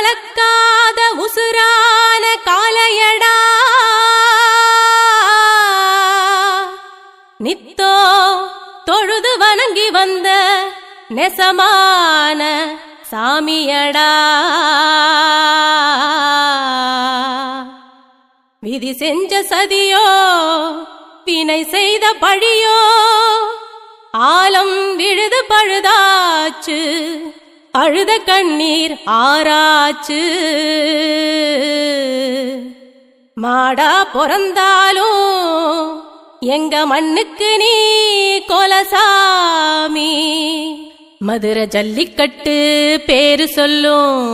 கலக்காத உசுரான காலையடா நித்தோ தொழுது வணங்கி வந்த நெசமான சாமியடா விதி செஞ்ச சதியோ வினை செய்த பழியோ ஆலம் விழுது பழுதாச்சு அழுத கண்ணீர் ஆராச்சு மாடா பொறந்தாலும் எங்க மண்ணுக்கு நீ கொலசாமி மதுரை ஜல்லிக்கட்டு பேரு சொல்லும்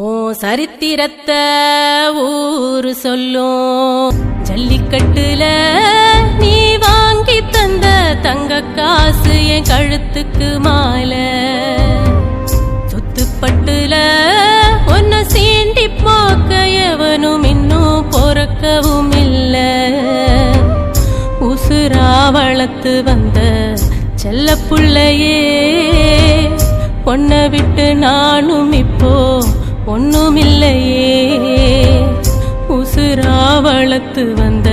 ஓ சரித்திரத்தை ஊரு சொல்லும் ஜல்லிக்கட்டுல நீ வாங்கி தந்த தங்க காசு என் கழுத்துக்கு மாலை சொத்துப்பட்டுல ஒன்ன சீண்டி பார்க்க எவனும் இன்னும் பொறக்கவும் இல்ல உசுரா வளர்த்து வந்த செல்ல புள்ளையே பொன்ன விட்டு நானும் இப்போ ஒண்ணுமில்லையே உசுரா வளர்த்து வந்த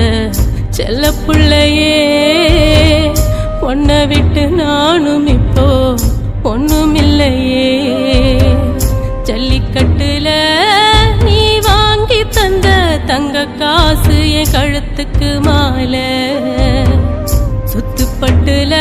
செல்ல புள்ளையே பொன்ன விட்டு நானும் இப்போ ஒண்ணுமில்லையே ஜல்லிக்கட்டுல நீ வாங்கி தந்த தங்க காசு என் கழுத்துக்கு மாலை சுத்துப்பட்டுல